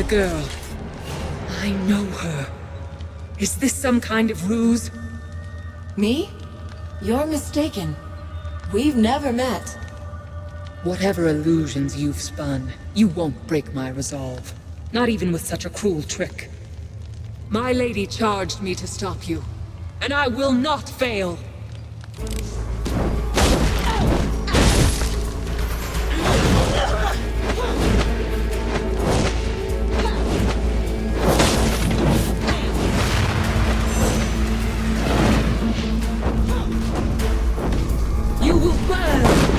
the girl. I know her. Is this some kind of ruse? Me? You're mistaken. We've never met. Whatever illusions you've spun, you won't break my resolve. Not even with such a cruel trick. My lady charged me to stop you, and I will not fail. You will burn!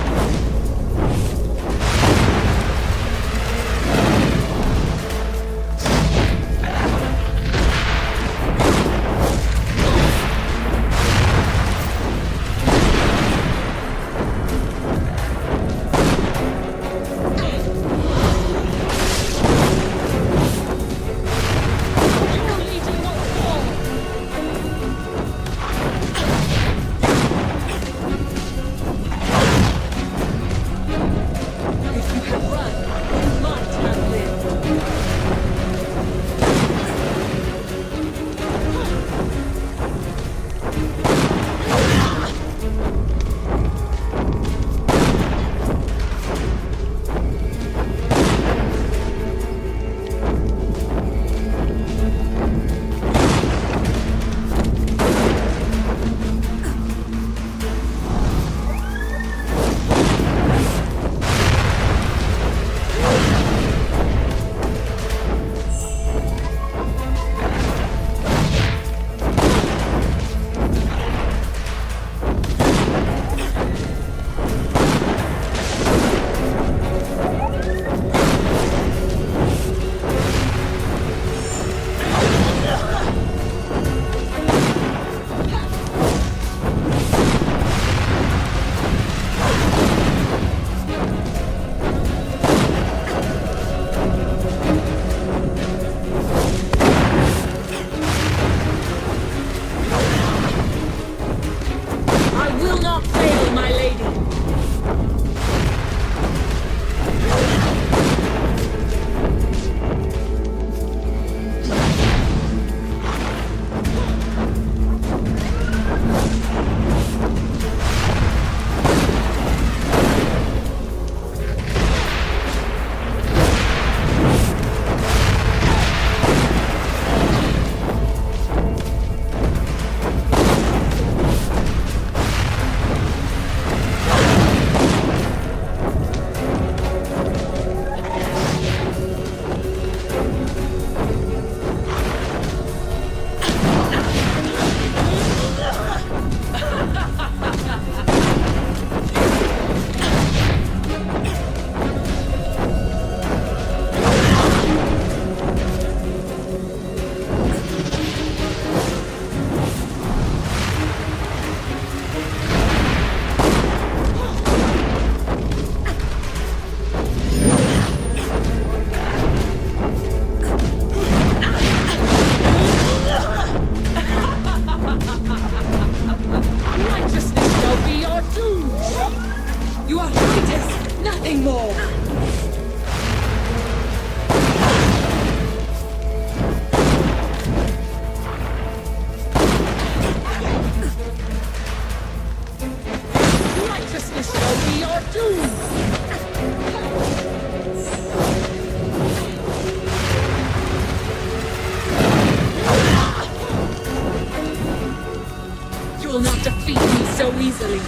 You will not defeat me so easily.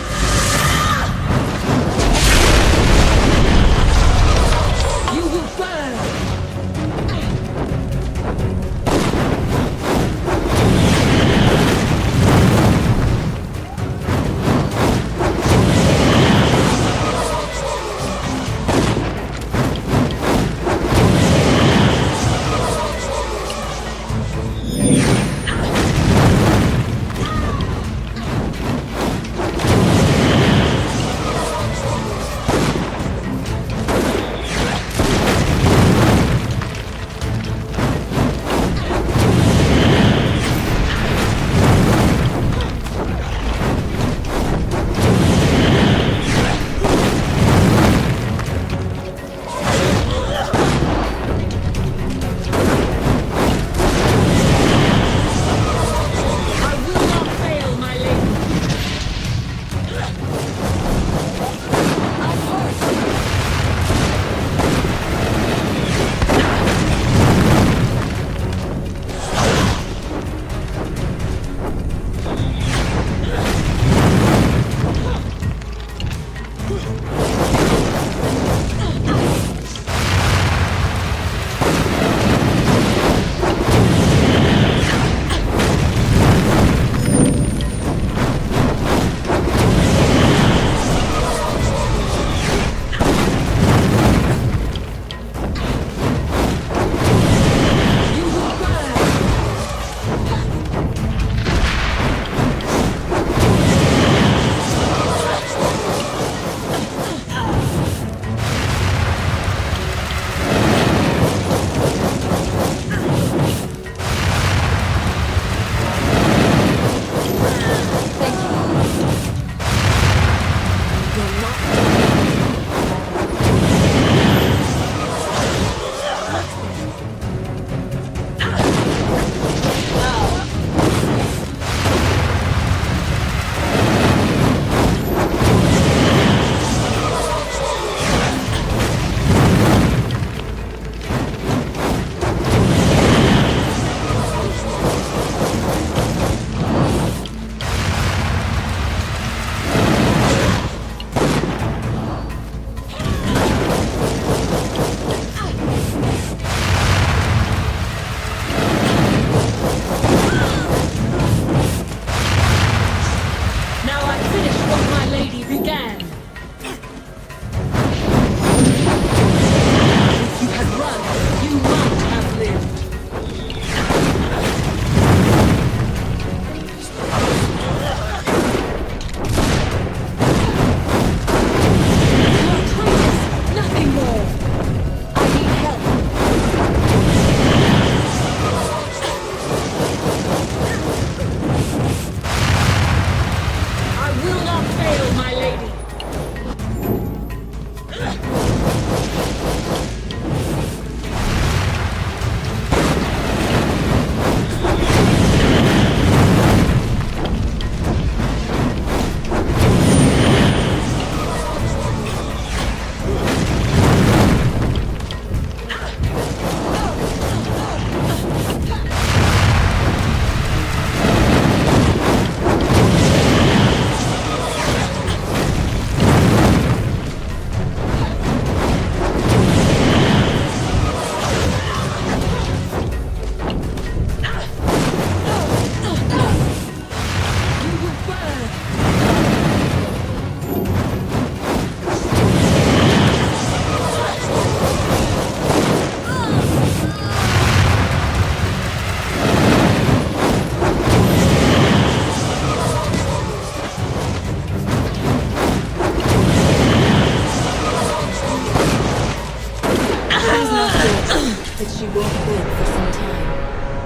You will burn!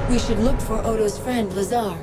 We should look for Odo's friend, Lazar.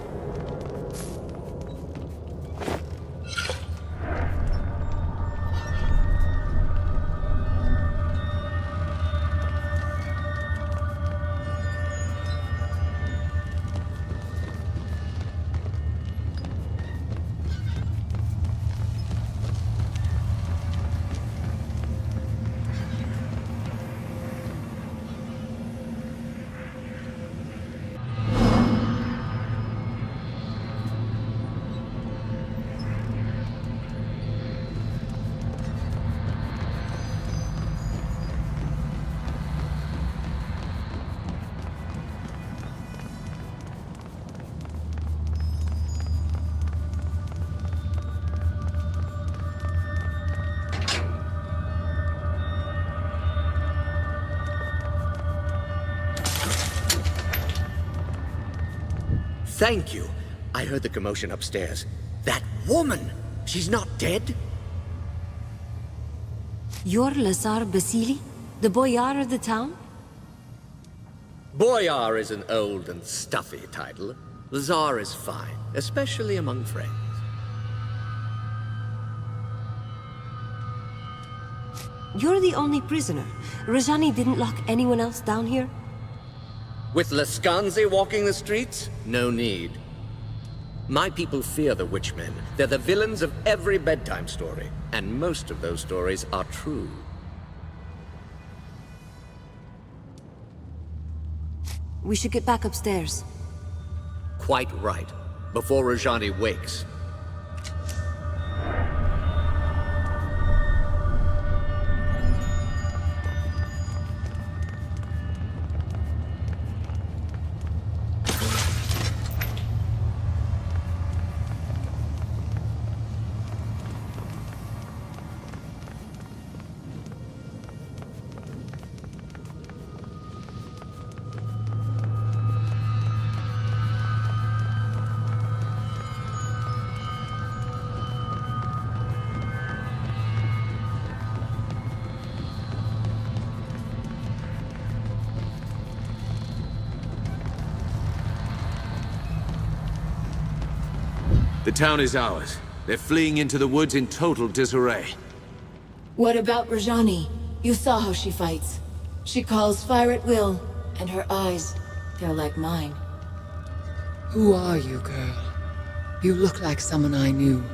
Thank you. I heard the commotion upstairs. That woman! She's not dead? You're Lazar Basili, the boyar of the town? Boyar is an old and stuffy title. Lazar is fine, especially among friends. You're the only prisoner. Rajani didn't lock anyone else down here? With Lascanzi walking the streets? No need. My people fear the witchmen. They're the villains of every bedtime story. And most of those stories are true. We should get back upstairs. Quite right. Before Rajani wakes. The town is ours. They're fleeing into the woods in total disarray. What about Rajani? You saw how she fights. She calls fire at will, and her eyes, they're like mine. Who are you, girl? You look like someone I knew.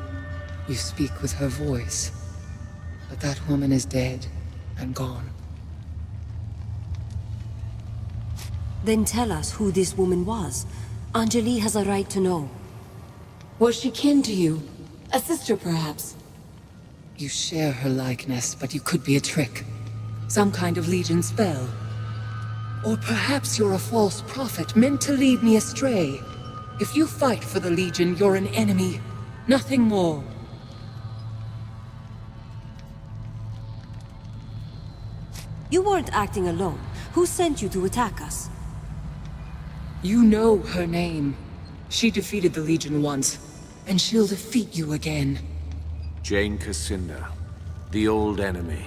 You speak with her voice. But that woman is dead and gone. Then tell us who this woman was. Anjali has a right to know. Was she kin to you? A sister, perhaps? You share her likeness, but you could be a trick. Some kind of Legion spell. Or perhaps you're a false prophet meant to lead me astray. If you fight for the Legion, you're an enemy. Nothing more. You weren't acting alone. Who sent you to attack us? You know her name. She defeated the Legion once, and she'll defeat you again. Jane Cassinda, the old enemy.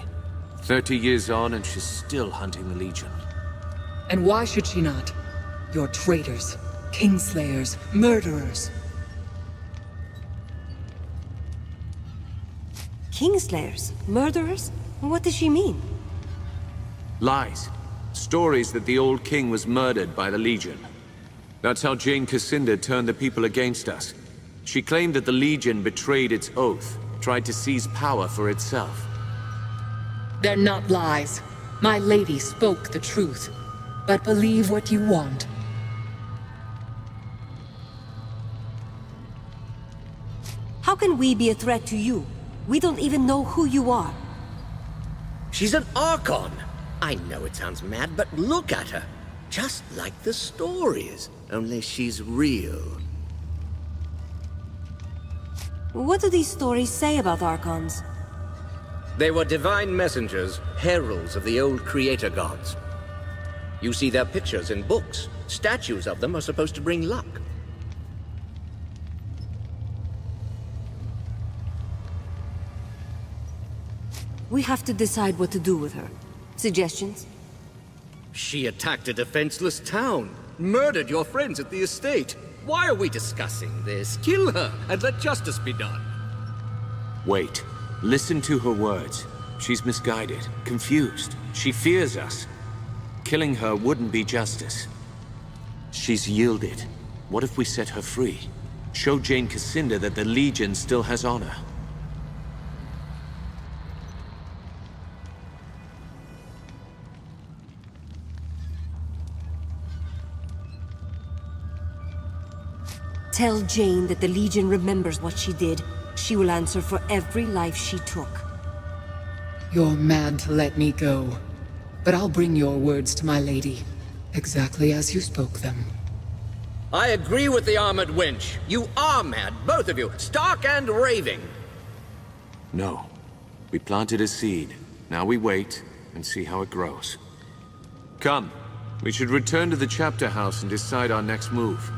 30 years on and she's still hunting the Legion. And why should she not? You're traitors, kingslayers, murderers. Kingslayers? Murderers? What does she mean? Lies. Stories that the old king was murdered by the Legion. That's how Jane Cassinda turned the people against us. She claimed that the Legion betrayed its oath, tried to seize power for itself. They're not lies. My lady spoke the truth. but believe what you want. How can we be a threat to you? We don't even know who you are. She's an Archon! I know it sounds mad, but look at her. Just like the stories, only she's real. What do these stories say about Archons? They were divine messengers, heralds of the old creator gods. You see their pictures in books. Statues of them are supposed to bring luck. We have to decide what to do with her. Suggestions? She attacked a defenseless town, murdered your friends at the estate. Why are we discussing this? Kill her and let justice be done. Wait. Listen to her words. She's misguided, confused. She fears us. Killing her wouldn't be justice. She's yielded. What if we set her free? Show Jane Cassinda that the Legion still has honor. Tell Jane that the Legion remembers what she did. She will answer for every life she took. You're mad to let me go, but I'll bring your words to my lady, exactly as you spoke them. I agree with the armored wench. You are mad, both of you, stark and raving. No. We planted a seed. Now we wait and see how it grows. Come. We should return to the chapter house and decide our next move.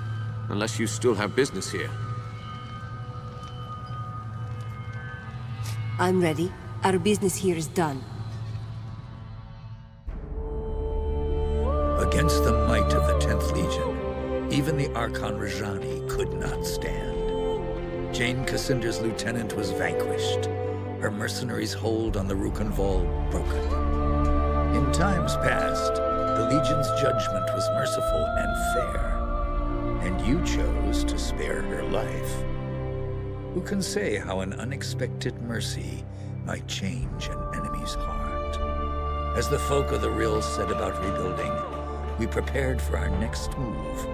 Unless you still have business here. I'm ready. Our business here is done. Against the might of the 10th Legion, even the Archon Rajani could not stand. Jane Cassinder's lieutenant was vanquished, her mercenaries' hold on the Rukenval broken. In times past, the Legion's judgment was merciful and fair, and you chose to spare her life. Who can say how an unexpected mercy might change an enemy's heart? As the folk of the Rill said about rebuilding, we prepared for our next move.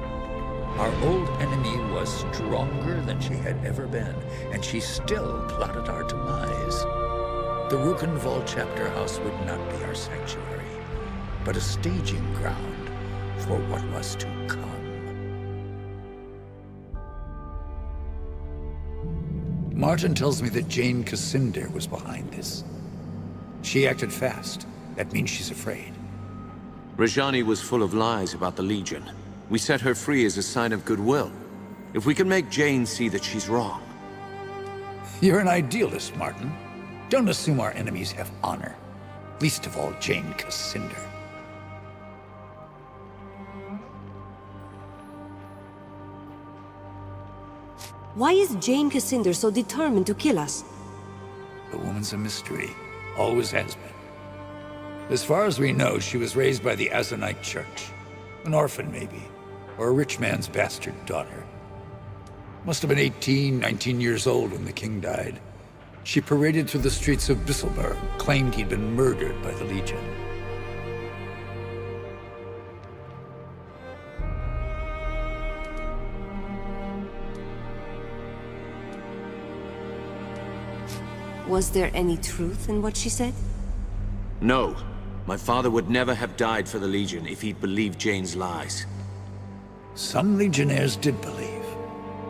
Our old enemy was stronger than she had ever been, and she still plotted our demise. The Rukenval chapter house would not be our sanctuary, but a staging ground for what was to come. Martin tells me that Jane Cassinder was behind this. She acted fast. That means she's afraid. Rajani was full of lies about the Legion. We set her free as a sign of goodwill. If we can make Jane see that she's wrong. You're an idealist, Martin. Don't assume our enemies have honor. Least of all, Jane Cassinder. Why is Jane Cassinder so determined to kill us? The woman's a mystery. Always has been. As far as we know, she was raised by the Azanite Church. An orphan, maybe. Or a rich man's bastard daughter. Must have been 18, 19 years old when the king died. She paraded through the streets of Bisselberg, claimed he'd been murdered by the Legion. Was there any truth in what she said? No. My father would never have died for the Legion if he'd believed Jane's lies. Some legionnaires did believe.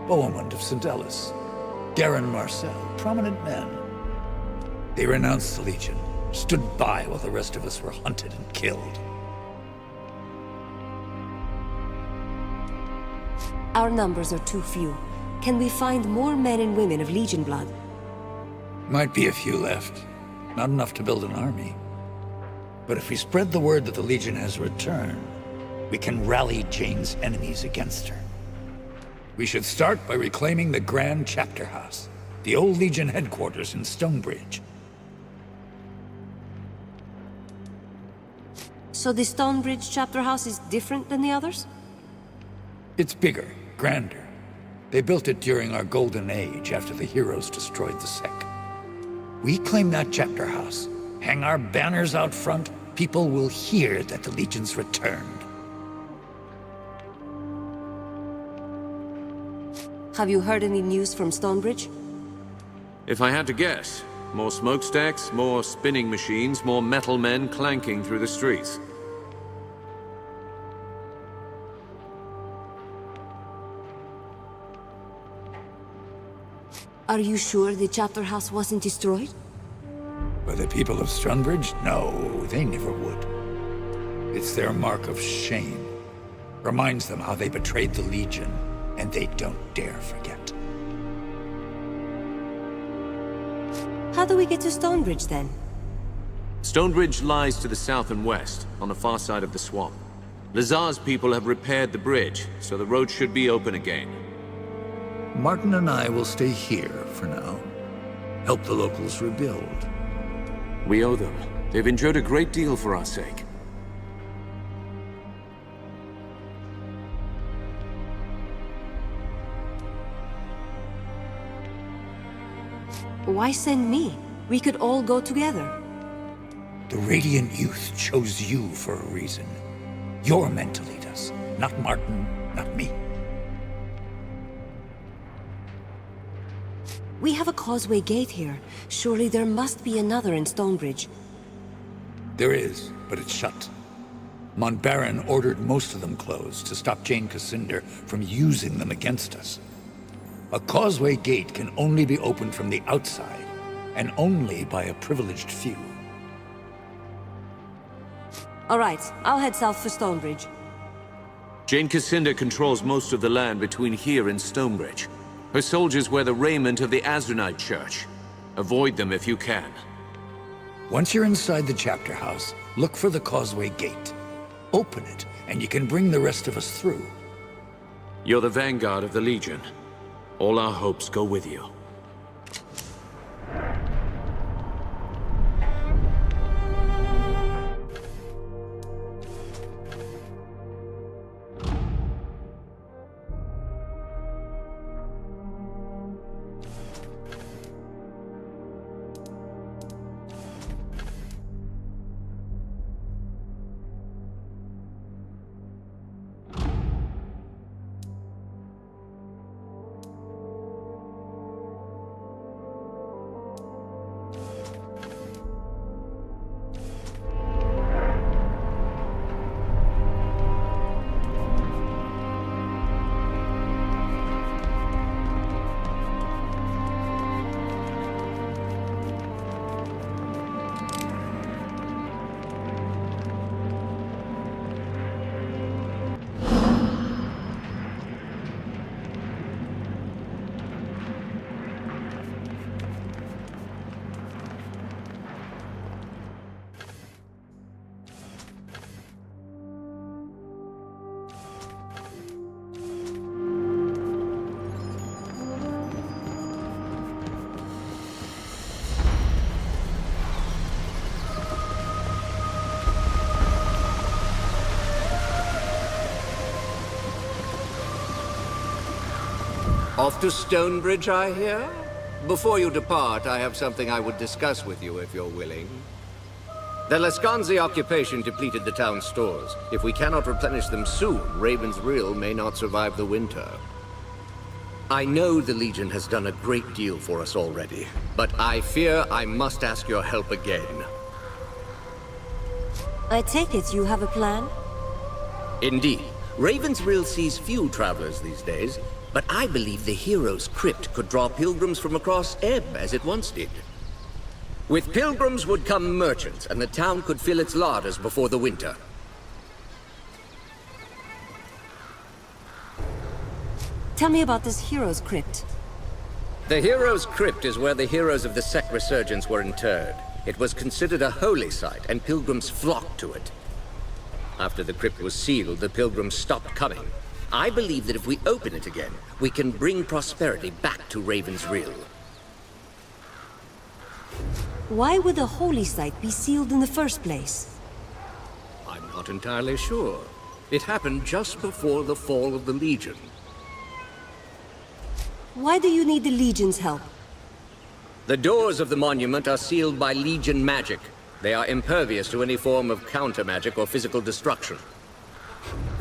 Bohemund of St. Ellis, Garen Marcel, prominent men. They renounced the Legion, stood by while the rest of us were hunted and killed. Our numbers are too few. Can we find more men and women of Legion blood? Might be a few left. Not enough to build an army. But if we spread the word that the Legion has returned, we can rally Jane's enemies against her. We should start by reclaiming the Grand Chapter House, the old Legion headquarters in Stonebridge. So the Stonebridge chapter house is different than the others? It's bigger, grander. They built it during our Golden Age after the heroes destroyed the Sec. We claim that chapter house, hang our banners out front, people will hear that the Legion's returned. Have you heard any news from Stonebridge? If I had to guess, more smokestacks, more spinning machines, more metal men clanking through the streets. Are you sure the chapter house wasn't destroyed? By the people of Stonebridge? No, they never would. It's their mark of shame. Reminds them how they betrayed the Legion, and they don't dare forget. How do we get to Stonebridge, then? Stonebridge lies to the south and west, on the far side of the swamp. Lazar's people have repaired the bridge, so the road should be open again. Martin and I will stay here for now. Help the locals rebuild. We owe them. They've endured a great deal for our sake. Why send me? We could all go together. The Radiant Youth chose you for a reason. You're meant to lead us, not Martin, not me. We have a causeway gate here. Surely there must be another in Stonebridge. There is, but it's shut. Montbaron ordered most of them closed to stop Jane Cassinder from using them against us. A causeway gate can only be opened from the outside, and only by a privileged few. All right, I'll head south for Stonebridge. Jane Cassinder controls most of the land between here and Stonebridge. Her soldiers wear the raiment of the Azranite Church. Avoid them if you can. Once you're inside the chapter house, look for the causeway gate. Open it, and you can bring the rest of us through. You're the vanguard of the Legion. All our hopes go with you. Off to Stonebridge, I hear? Before you depart, I have something I would discuss with you, if you're willing. The Lascanzi occupation depleted the town's stores. If we cannot replenish them soon, Raven's Rill may not survive the winter. I know the Legion has done a great deal for us already, but I fear I must ask your help again. I take it you have a plan? Indeed. Raven's Rill sees few travelers these days, but I believe the Hero's Crypt could draw pilgrims from across Ebb, as it once did. With pilgrims would come merchants, and the town could fill its larders before the winter. Tell me about this Hero's Crypt. The Hero's Crypt is where the heroes of the Sect Resurgence were interred. It was considered a holy site, and pilgrims flocked to it. After the crypt was sealed, the pilgrims stopped coming. I believe that if we open it again, we can bring prosperity back to Raven's Rill. Why would the holy site be sealed in the first place? I'm not entirely sure. It happened just before the fall of the Legion. Why do you need the Legion's help? The doors of the monument are sealed by Legion magic. They are impervious to any form of counter-magic or physical destruction.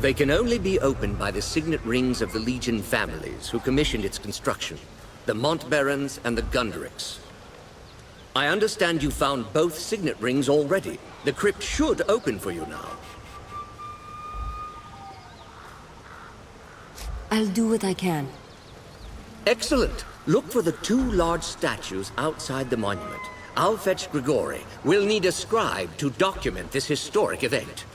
They can only be opened by the signet rings of the Legion families who commissioned its construction. The Montbarons and the Gundricks. I understand you found both signet rings already. The crypt should open for you now. I'll do what I can. Excellent. Look for the two large statues outside the monument. I'll fetch Grigori. We'll need a scribe to document this historic event.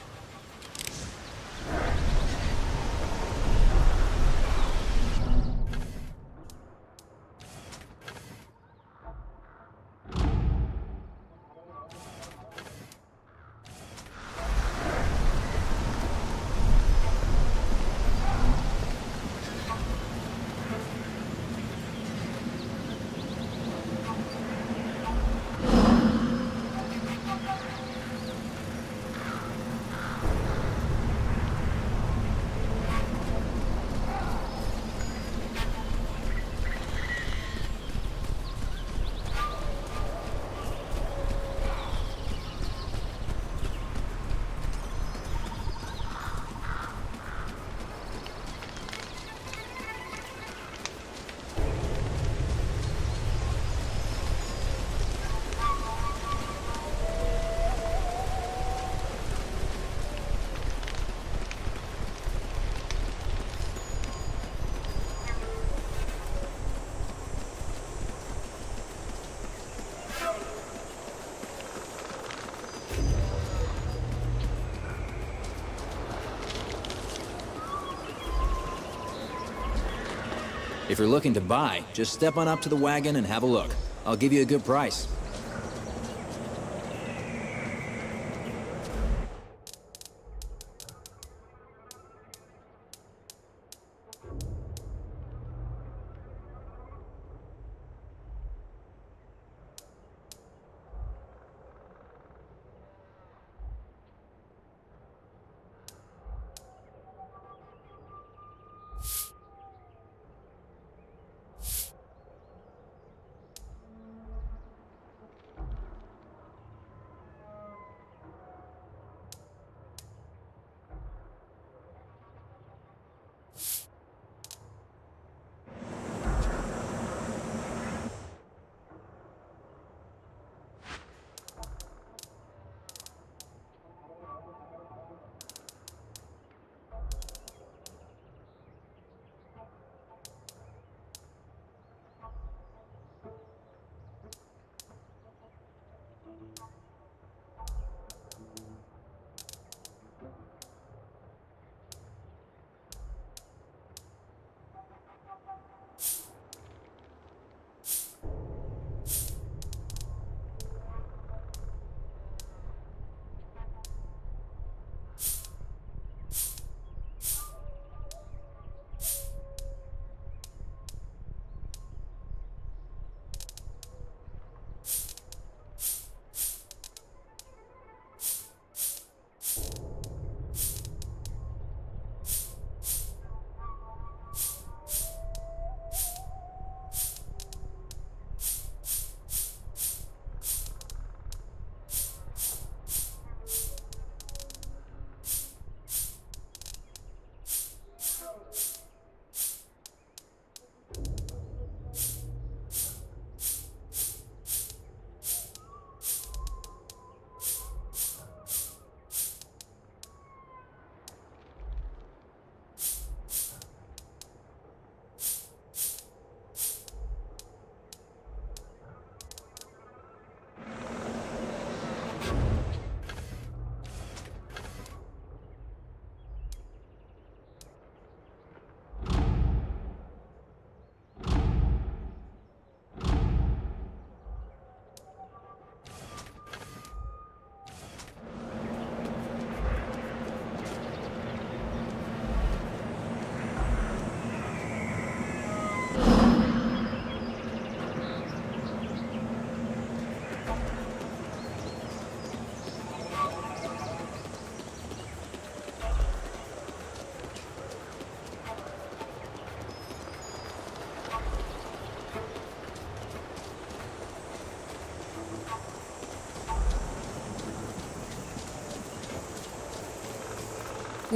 If you're looking to buy, just step on up to the wagon and have a look. I'll give you a good price.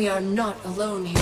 We are not alone here.